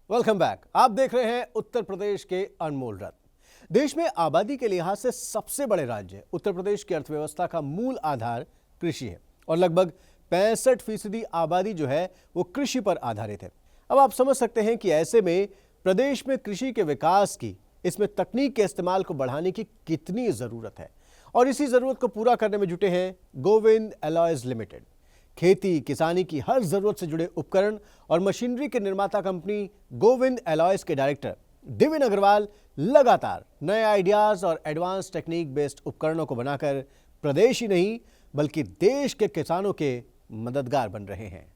Welcome back. आप देख रहे हैं उत्तर प्रदेश के अनमोल रत्न। देश में आबादी के लिहाज से सबसे बड़े राज्य उत्तर प्रदेश की अर्थव्यवस्था का मूल आधार कृषि है और लगभग 65% आबादी जो है वो कृषि पर आधारित है। अब आप समझ सकते हैं कि ऐसे में प्रदेश में कृषि के विकास की, इसमें तकनीक के इस्तेमाल को बढ़ाने की कितनी जरूरत है और इसी जरूरत को पूरा करने में जुटे हैं गोविंद एलॉयज लिमिटेड। खेती किसानी की हर जरूरत से जुड़े उपकरण और मशीनरी के निर्माता कंपनी गोविंद एलॉयज के डायरेक्टर दिविन अग्रवाल लगातार नए आइडियाज और एडवांस टेक्निक बेस्ड उपकरणों को बनाकर प्रदेश ही नहीं बल्कि देश के किसानों के मददगार बन रहे हैं।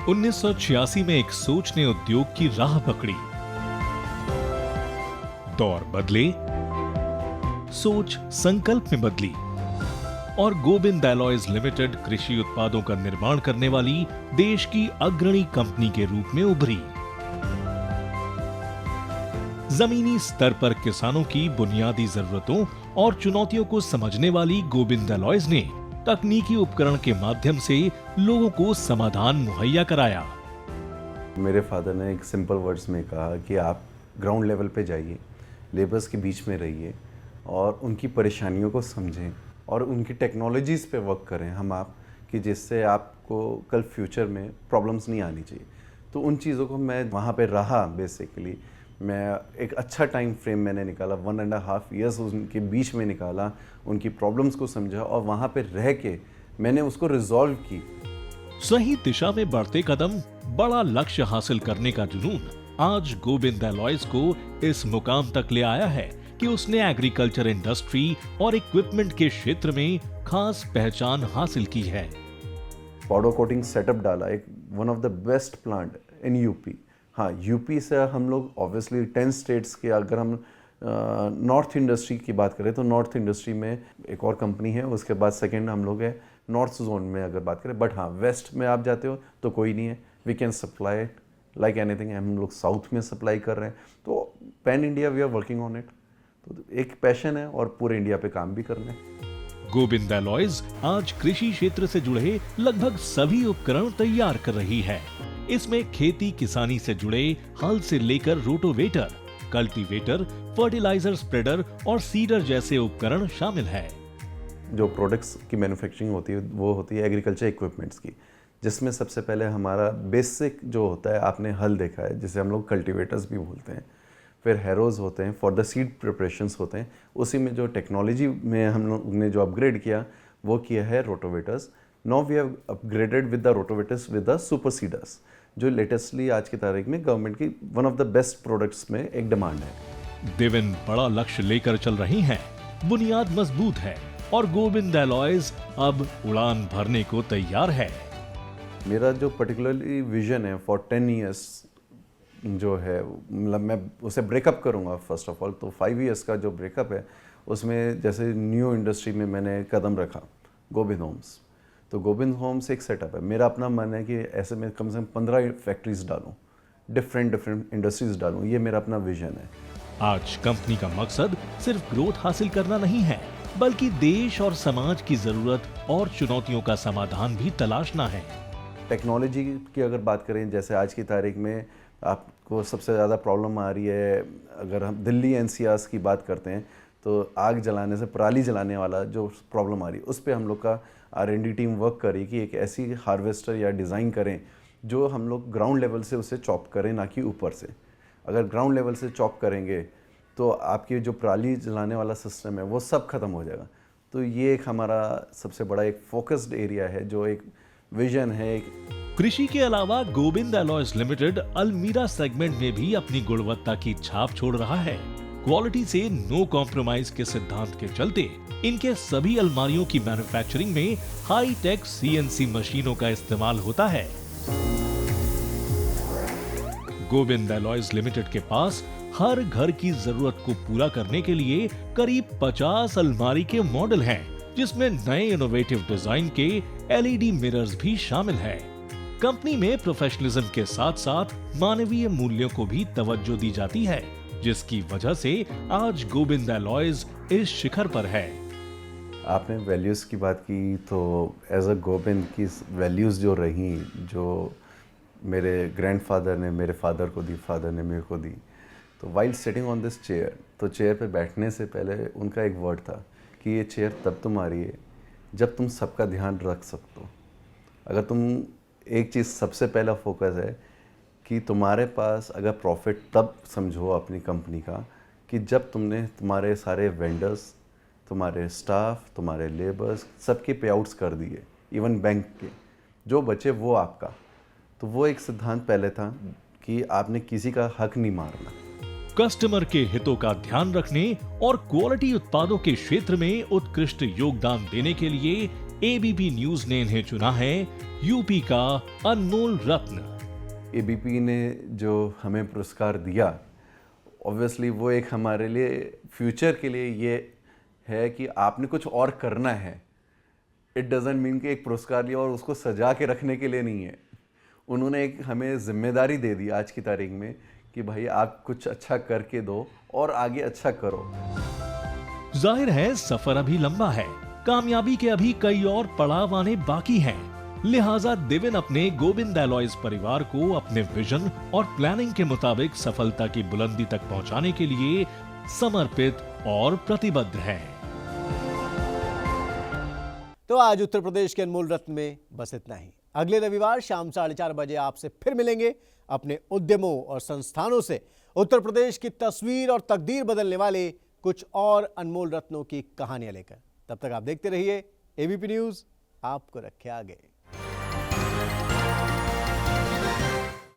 1986 में एक सोच ने उद्योग की राह पकड़ी। दौर बदले, सोच संकल्प में बदली और गोविंद एलॉयज लिमिटेड कृषि उत्पादों का निर्माण करने वाली देश की अग्रणी कंपनी के रूप में उभरी। जमीनी स्तर पर किसानों की बुनियादी जरूरतों और चुनौतियों को समझने वाली गोविंद एलॉयज ने तकनीकी उपकरण के माध्यम से लोगों को समाधान मुहैया कराया। मेरे फादर ने एक सिंपल वर्ड्स में कहा कि आप ग्राउंड लेवल पे जाइए, लेबर्स के बीच में रहिए और उनकी परेशानियों को समझें और उनकी टेक्नोलॉजीज़ पे वर्क करें हम आप, कि जिससे आपको कल फ्यूचर में प्रॉब्लम्स नहीं आनी चाहिए। तो उन चीज़ों को मैं वहाँ पे रहा। बेसिकली मैं एक अच्छा टाइम फ्रेम मैंने निकाला, 1.5 years उनके बीच में निकाला, उनकी प्रॉब्लम्स को समझा और वहाँ पे रह के मैंने उसको रिजॉल्व की। सही दिशा में बढ़ते कदम, बड़ा लक्ष्य हासिल करने का जुनून आज गोविंद एलॉयज को इस मुकाम तक ले आया है कि उसने एग्रीकल्चर इंडस्ट्री और इक्विपमेंट के क्षेत्र में खास पहचान हासिल की है। पाउडर कोटिंग सेटअप डाला, एक one of the best plant in UP. हाँ, यूपी से हम लोग ऑब्वियसली 10 स्टेट्स के, अगर हम नॉर्थ इंडस्ट्री की बात करें तो नॉर्थ इंडस्ट्री में एक और कंपनी है, उसके बाद सेकंड हम लोग है नॉर्थ जोन में अगर बात करें। बट हाँ, वेस्ट में आप जाते हो तो कोई नहीं है। We can supply like anything. हम लोग साउथ में सप्लाई कर रहे हैं, तो pan India we are working on it. तो एक पैशन है और पूरे इंडिया पे काम भी करना है। गोविंद एलॉयज आज कृषि क्षेत्र से जुड़े लगभग सभी उपकरण तैयार कर रही है। इसमें खेती किसानी से जुड़े हल से लेकर रोटोवेटर, कल्टीवेटर, फर्टिलाइजर स्प्रेडर और सीडर जैसे उपकरण शामिल है। जो प्रोडक्ट्स की मैन्युफैक्चरिंग होती है वो होती है एग्रीकल्चर इक्विपमेंट्स की, जिसमें सबसे पहले हमारा बेसिक जो होता है, आपने हल देखा है जिसे हम लोग कल्टीवेटर्स भी बोलते हैं। फिर हैरोज होते हैं, फॉर द सीड प्रिपरेशंस होते हैं। उसी में जो टेक्नोलॉजी में हम लोग ने जो अपग्रेड किया वो किया है rotavators. Now we have upgraded with the rotavators with the super seeders, जो लेटेस्टली आज की तारीख में गवर्नमेंट की one of the best products में एक डिमांड है। दिविन बड़ा लक्ष्य लेकर चल रही हैं, बुनियाद मजबूत है और गोविंद एलॉयज अब उड़ान भरने को तैयार है। मेरा जो पर्टिकुलरली विजन है फॉर 10 years जो है, मतलब मैं उसे ब्रेकअप करूंगा फर्स्ट ऑफ ऑल। तो 5 years का जो ब्रेकअप है उसमें जैसे न्यू इंडस्ट्री में मैंने कदम रखा गोविंद होम्स। तो गोविंद होम्स एक सेटअप है। मेरा अपना मन है कि ऐसे में कम से कम 15 फैक्ट्रीज डालूं, डिफरेंट इंडस्ट्रीज डालूं। ये मेरा अपना विजन है। आज कंपनी का मकसद सिर्फ ग्रोथ हासिल करना नहीं है, बल्कि देश और समाज की जरूरत और चुनौतियों का समाधान भी तलाशना है। टेक्नोलॉजी की अगर बात करें, जैसे आज की तारीख में आपको सबसे ज़्यादा प्रॉब्लम आ रही है, अगर हम दिल्ली एनसीआर की बात करते हैं तो आग जलाने से पराली जलाने वाला जो प्रॉब्लम आ रही है, उस पर हम लोग का R&D टीम वर्क करे कि एक ऐसी हार्वेस्टर या डिज़ाइन करें जो हम लोग ग्राउंड लेवल से उसे चॉप करें, ना कि ऊपर से। अगर ग्राउंड लेवल से चॉप करेंगे तो आपकी जो पराली जलाने वाला सिस्टम है वो सब खत्म हो जाएगा। तो ये एक हमारा सबसे बड़ा एक फोकस्ड एरिया है, जो एक विजन है। कृषि के अलावा गोविंद एलॉयज लिमिटेड अलमीरा सेगमेंट में भी अपनी गुणवत्ता की छाप छोड़ रहा है। क्वालिटी से नो कॉम्प्रोमाइज के सिद्धांत के चलते इनके सभी अलमारियों की मैन्युफैक्चरिंग में हाई टेक CNC मशीनों का इस्तेमाल होता है। गोविंद एलॉयज लिमिटेड के पास हर घर की जरूरत को पूरा करने के लिए करीब 50 अलमारी के मॉडल हैं, जिसमें नए इनोवेटिव डिजाइन के LED मिरर्स भी शामिल है। कंपनी में प्रोफेशनलिज्म के साथ साथ मानवीय मूल्यों को भी तवज्जो दी जाती है, जिसकी वजह से आज गोविंद एलॉयज इस शिखर पर है। आपने वैल्यूज़ की बात की, तो एज अ गोविंद की वैल्यूज़ जो रही, जो मेरे ग्रैंडफादर ने मेरे फादर को दी, फादर ने मेरे को दी, तो while sitting on this chair, तो चेयर पे बैठने से पहले उनका एक वर्ड था कि ये चेयर तब तुम्हारी है जब तुम सबका ध्यान रख सकते हो। अगर तुम एक चीज़ सबसे पहला फोकस है कि तुम्हारे पास अगर प्रॉफिट तब समझो अपनी कंपनी का कि जब तुमने तुम्हारे सारे वेंडर्स, तुम्हारे स्टाफ, तुम्हारे लेबर्स सबके पे आउट्स कर दिए, इवन बैंक के जो बचे वो आपका। तो वो एक सिद्धांत पहले था कि आपने किसी का हक नहीं मारना। कस्टमर के हितों का ध्यान रखने और क्वालिटी उत्पादों के क्षेत्र में उत्कृष्ट योगदान देने के लिए एबीपी न्यूज ने इन्हें चुना है यूपी का अनमोल रत्न। एबीपी ने जो हमें पुरस्कार दिया, ऑब्वियसली वो एक हमारे लिए फ्यूचर के लिए ये है कि आपने कुछ और करना है। इट डजंट मीन कि एक पुरस्कार लिया और उसको सजा के रखने के लिए नहीं है। उन्होंने एक हमें जिम्मेदारी दे दी आज की तारीख में कि भाई आप कुछ अच्छा करके दो और आगे अच्छा करो। जाहिर है सफर अभी लंबा है, कामयाबी के अभी कई और पड़ाव आने बाकी हैं। लिहाजा दिविन अपने गोविंद एलॉयज परिवार को अपने विजन और प्लानिंग के मुताबिक सफलता की बुलंदी तक पहुंचाने के लिए समर्पित और प्रतिबद्ध है। तो आज उत्तर प्रदेश के अनमोल रत्न में बस इतना ही। अगले रविवार शाम 4:30 बजे आपसे फिर मिलेंगे अपने उद्यमों और संस्थानों से उत्तर प्रदेश की तस्वीर और तकदीर बदलने वाले कुछ और अनमोल रत्नों की कहानियां लेकर। तब तक आप देखते रहिए एबीपी न्यूज, आपको रखे आगे।